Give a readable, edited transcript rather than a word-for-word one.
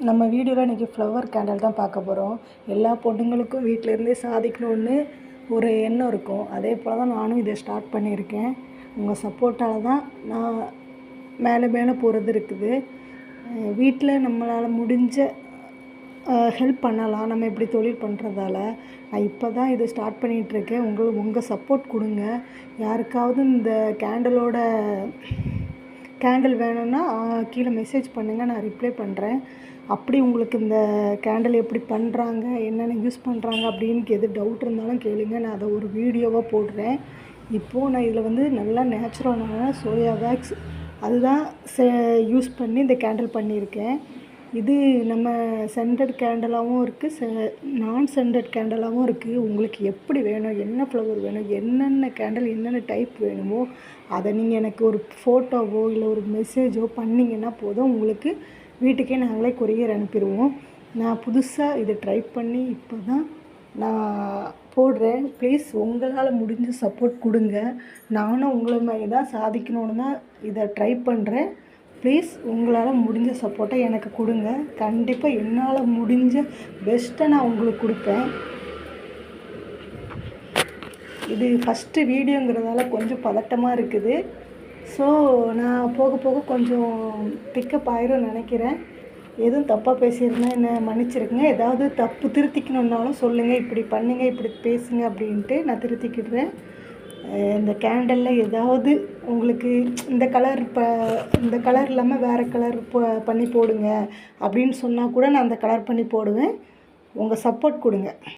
நம்ம வீடியோவில் இன்றைக்கி ஃப்ளவர் கேண்டில் தான் பார்க்க போகிறோம். எல்லா பொண்ணுங்களுக்கும் வீட்டிலேருந்தே சாதிக்கணும்னு ஒரு எண்ணம் இருக்கும். அதே போல் தான் நானும் இதை ஸ்டார்ட் பண்ணியிருக்கேன். உங்கள் சப்போர்ட்டால் தான் நான் மேலே மேலே போகிறது இருக்குது. வீட்டில் நம்மளால் முடிஞ்ச ஹெல்ப் பண்ணலாம். நம்ம இப்படி தொழில் பண்ணுறதால நான் இப்போ தான் இதை ஸ்டார்ட் பண்ணிகிட்ருக்கேன். உங்கள் சப்போர்ட் கொடுங்க. யாருக்காவது இந்த கேண்டில் வேணும்னா கீழே மெசேஜ் பண்ணுங்கள், நான் ரிப்ளை பண்ணுறேன். அப்படி உங்களுக்கு இந்த கேண்டில் எப்படி பண்ணுறாங்க, என்னென்ன யூஸ் பண்ணுறாங்க அப்படின்னு எது டவுட் இருந்தாலும் கேளுங்க. நான் அதை ஒரு வீடியோவாக போடுறேன். இப்போது நான் இதில் நல்லா நேச்சுரலான சோயா வேக்ஸ் அதுதான் யூஸ் பண்ணி இந்த கேண்டில் பண்ணியிருக்கேன். இது நம்ம சென்டட் கேண்டலாகவும் இருக்குது, நான் சென்டட் கேண்டலாகவும் இருக்குது. உங்களுக்கு எப்படி வேணும், என்ன ஃப்ளவர் வேணும், என்னென்ன கேண்டில் என்னென்ன டைப் வேணுமோ அதை நீங்கள் எனக்கு ஒரு ஃபோட்டோவோ இல்லை ஒரு மெசேஜோ பண்ணிங்கன்னா போதும், உங்களுக்கு வீட்டுக்கே நாங்களே கொரியர் அனுப்பிடுவோம். நான் புதுசாக இதை ட்ரை பண்ணி இப்போ தான் நான் போடுறேன். ப்ளீஸ் உங்களால் முடிஞ்ச சப்போர்ட் கொடுங்க. நானும் உங்களை மாதிரி தான் சாதிக்கணுன்னு தான் இதை ட்ரை பண்ணுறேன். ப்ளீஸ் உங்களால் முடிஞ்ச சப்போர்ட்டை எனக்கு கொடுங்க. கண்டிப்பாக என்னால் முடிஞ்ச பெஸ்ட்டை நான் உங்களுக்கு கொடுப்பேன். இது ஃபஸ்ட்டு வீடியோங்கிறதால கொஞ்சம் பதட்டமாக இருக்குது. ஸோ நான் போக போக கொஞ்சம் பிக்கப் ஆயிரும் நினைக்கிறேன். எதுவும் தப்பாக பேசியிருந்தேன் என்னை மன்னிச்சிருக்குங்க. ஏதாவது தப்பு திருத்திக்கணுன்னாலும் சொல்லுங்கள், இப்படி பண்ணுங்க, இப்படி பேசுங்க அப்படின்ட்டு நான் திருத்திக்கிடுறேன். இந்த கேண்டலில் ஏதாவது உங்களுக்கு இந்த கலர் இல்லாமல் வேறு கலர் பண்ணி போடுங்க அப்படின்னு சொன்னால் கூட நான் அந்த கலர் பண்ணி போடுவேன். உங்கள் சப்போர்ட் கொடுங்க.